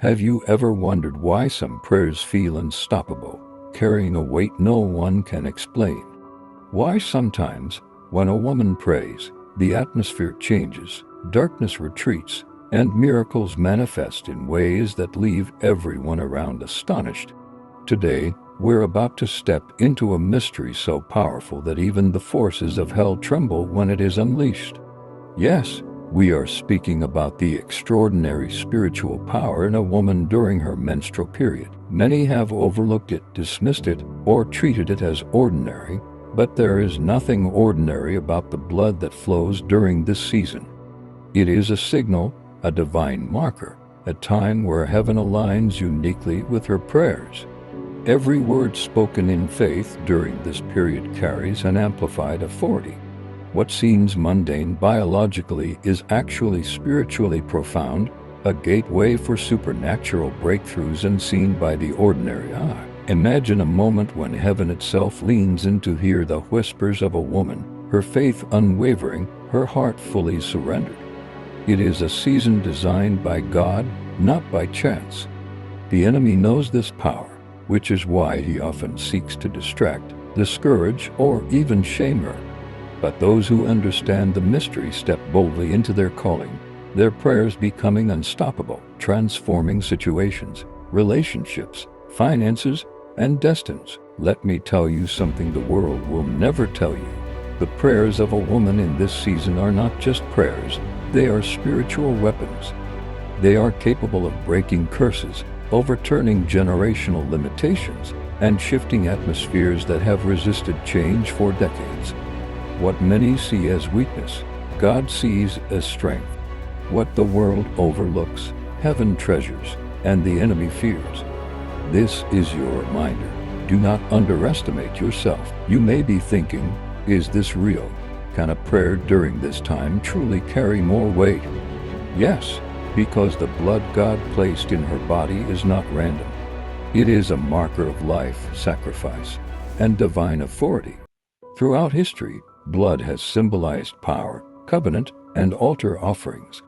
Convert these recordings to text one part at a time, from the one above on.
Have you ever wondered why some prayers feel unstoppable, carrying a weight no one can explain? Why sometimes, when a woman prays, the atmosphere changes, darkness retreats, and miracles manifest in ways that leave everyone around astonished? Today, we're about to step into a mystery so powerful that even the forces of hell tremble when it is unleashed. Yes, we are speaking about the extraordinary spiritual power in a woman during her menstrual period. Many have overlooked it, dismissed it, or treated it as ordinary, but there is nothing ordinary about the blood that flows during this season. It is a signal, a divine marker, a time where heaven aligns uniquely with her prayers. Every word spoken in faith during this period carries an amplified authority. What seems mundane biologically is actually spiritually profound, a gateway for supernatural breakthroughs unseen by the ordinary eye. Imagine a moment when heaven itself leans in to hear the whispers of a woman, her faith unwavering, her heart fully surrendered. It is a season designed by God, not by chance. The enemy knows this power, which is why he often seeks to distract, discourage, or even shame her. But those who understand the mystery step boldly into their calling, their prayers becoming unstoppable, transforming situations, relationships, finances, and destinies. Let me tell you something the world will never tell you. The prayers of a woman in this season are not just prayers, they are spiritual weapons. They are capable of breaking curses, overturning generational limitations, and shifting atmospheres that have resisted change for decades. What many see as weakness, God sees as strength. What the world overlooks, heaven treasures, and the enemy fears. This is your reminder. Do not underestimate yourself. You may be thinking, is this real? Can a prayer during this time truly carry more weight? Yes, because the blood God placed in her body is not random. It is a marker of life, sacrifice, and divine authority. Throughout history, blood has symbolized power, covenant, and altar offerings.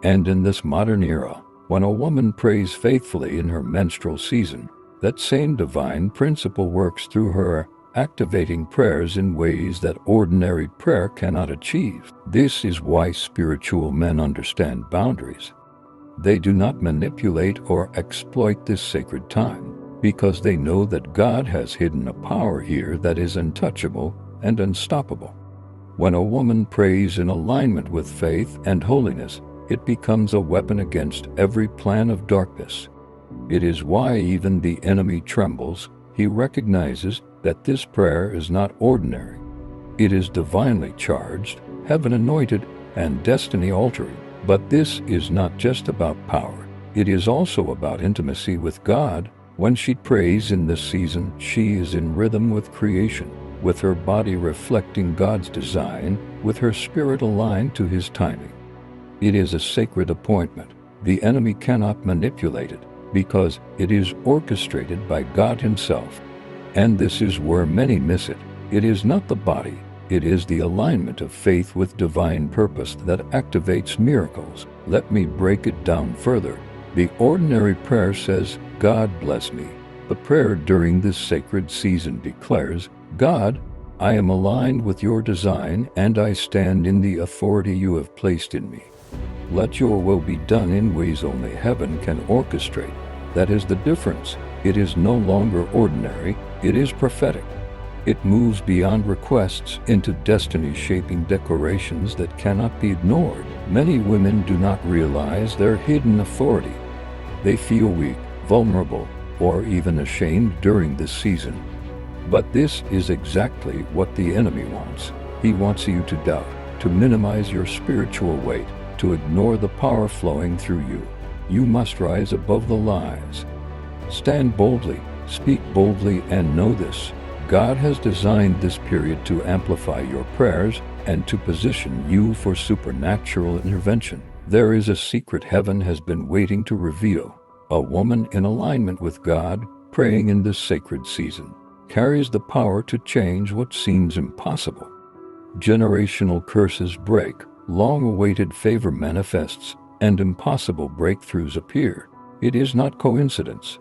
And in this modern era, when a woman prays faithfully in her menstrual season, that same divine principle works through her, activating prayers in ways that ordinary prayer cannot achieve. This is why spiritual men understand boundaries. They do not manipulate or exploit this sacred time, because they know that God has hidden a power here that is untouchable and unstoppable. When a woman prays in alignment with faith and holiness, it becomes a weapon against every plan of darkness. It is why even the enemy trembles. He recognizes that this prayer is not ordinary. It is divinely charged, heaven anointed, and destiny altering. But this is not just about power. It is also about intimacy with God. When she prays in this season, she is in rhythm with creation, with her body reflecting God's design, with her spirit aligned to His timing. It is a sacred appointment. The enemy cannot manipulate it, because it is orchestrated by God Himself. And this is where many miss it. It is not the body, it is the alignment of faith with divine purpose that activates miracles. Let me break it down further. The ordinary prayer says, God bless me. The prayer during this sacred season declares, God, I am aligned with your design and I stand in the authority you have placed in me. Let your will be done in ways only heaven can orchestrate. That is the difference. It is no longer ordinary, it is prophetic. It moves beyond requests into destiny-shaping declarations that cannot be ignored. Many women do not realize their hidden authority. They feel weak, vulnerable, or even ashamed during this season. But this is exactly what the enemy wants. He wants you to doubt, to minimize your spiritual weight, to ignore the power flowing through you. You must rise above the lies. Stand boldly, speak boldly, and know this. God has designed this period to amplify your prayers and to position you for supernatural intervention. There is a secret heaven has been waiting to reveal. A woman in alignment with God, praying in this sacred season, carries the power to change what seems impossible. Generational curses break, long-awaited favor manifests, and impossible breakthroughs appear. It is not coincidence.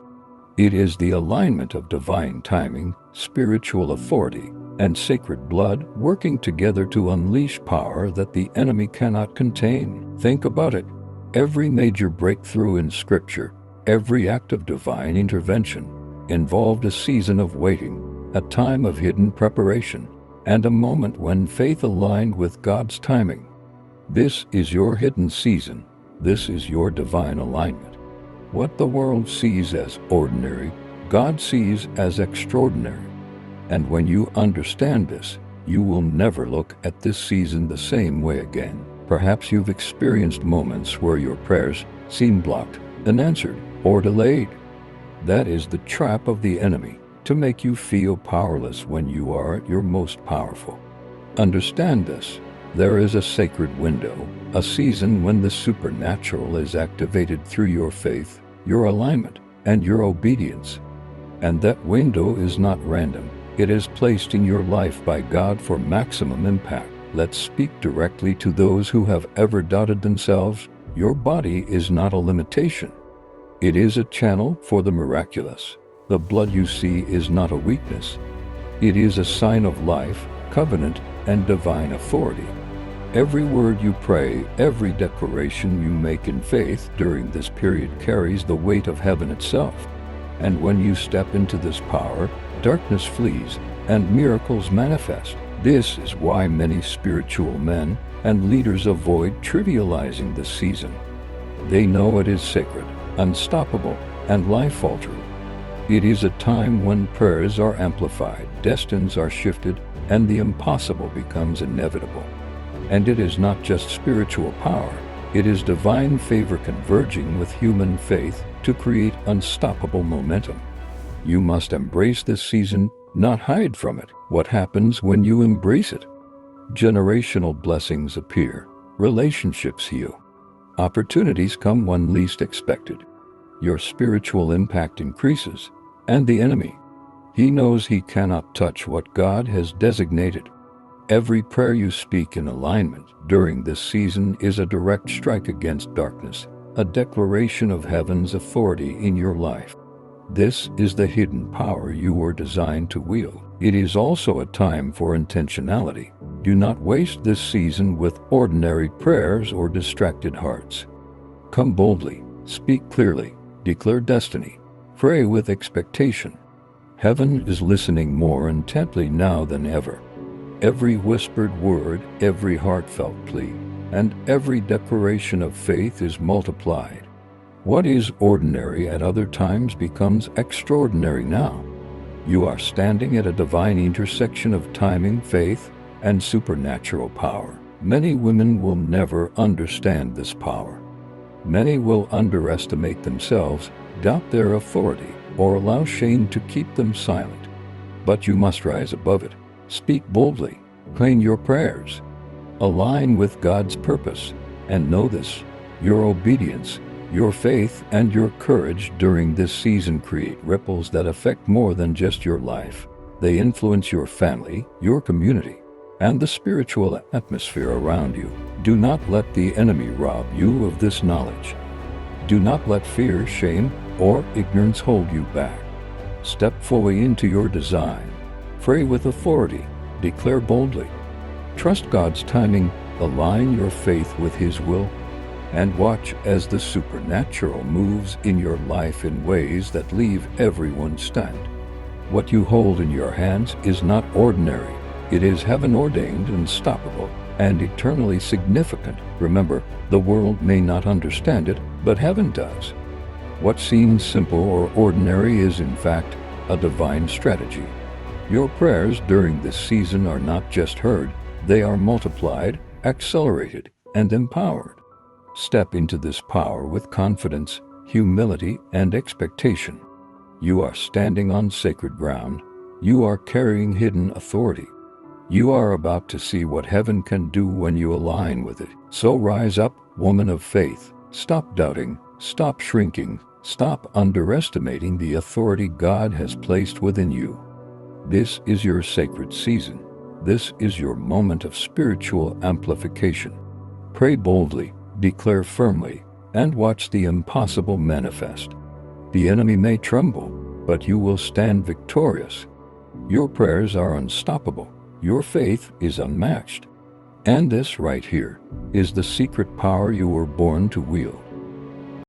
It is the alignment of divine timing, spiritual authority, and sacred blood working together to unleash power that the enemy cannot contain. Think about it. Every major breakthrough in Scripture, every act of divine intervention, involved a season of waiting, a time of hidden preparation, and a moment when faith aligned with God's timing. This is your hidden season. This is your divine alignment. What the world sees as ordinary, God sees as extraordinary. And when you understand this, you will never look at this season the same way again. Perhaps you've experienced moments where your prayers seem blocked, unanswered, or delayed. That is the trap of the enemy, to make you feel powerless when you are at your most powerful. Understand this. There is a sacred window, a season when the supernatural is activated through your faith, your alignment, and your obedience. And that window is not random. It is placed in your life by God for maximum impact. Let's speak directly to those who have ever doubted themselves. Your body is not a limitation. It is a channel for the miraculous. The blood you see is not a weakness. It is a sign of life, covenant, and divine authority. Every word you pray, every declaration you make in faith during this period carries the weight of heaven itself. And when you step into this power, darkness flees and miracles manifest. This is why many spiritual men and leaders avoid trivializing this season. They know it is sacred, unstoppable, and life-altering. It is a time when prayers are amplified, destinies are shifted, and the impossible becomes inevitable. And it is not just spiritual power, it is divine favor converging with human faith to create unstoppable momentum. You must embrace this season, not hide from it. What happens when you embrace it? Generational blessings appear, relationships heal, opportunities come when least expected. Your spiritual impact increases, and the enemy, he knows he cannot touch what God has designated. Every prayer you speak in alignment during this season is a direct strike against darkness, a declaration of heaven's authority in your life. This is the hidden power you were designed to wield. It is also a time for intentionality. Do not waste this season with ordinary prayers or distracted hearts. Come boldly, speak clearly, declare destiny, pray with expectation. Heaven is listening more intently now than ever. Every whispered word, every heartfelt plea, and every declaration of faith is multiplied. What is ordinary at other times becomes extraordinary now. You are standing at a divine intersection of timing, faith, and supernatural power. Many women will never understand this power. Many will underestimate themselves, doubt their authority, or allow shame to keep them silent. But you must rise above it. Speak boldly, claim your prayers, align with God's purpose, and know this: your obedience, your faith, and your courage during this season create ripples that affect more than just your life. They influence your family, your community, and the spiritual atmosphere around you. Do not let the enemy rob you of this knowledge. Do not let fear, shame, or ignorance hold you back. Step fully into your design. Pray with authority, declare boldly. Trust God's timing, align your faith with His will, and watch as the supernatural moves in your life in ways that leave everyone stunned. What you hold in your hands is not ordinary. It is heaven-ordained, unstoppable, and eternally significant. Remember, the world may not understand it, but heaven does. What seems simple or ordinary is, in fact, a divine strategy. Your prayers during this season are not just heard, they are multiplied, accelerated, and empowered. Step into this power with confidence, humility, and expectation. You are standing on sacred ground. You are carrying hidden authority. You are about to see what heaven can do when you align with it. So rise up, woman of faith. Stop doubting, stop shrinking, stop underestimating the authority God has placed within you. This is your sacred season. This is your moment of spiritual amplification. Pray boldly, declare firmly, and watch the impossible manifest. The enemy may tremble, but you will stand victorious. Your prayers are unstoppable. Your faith is unmatched. And this right here is the secret power you were born to wield.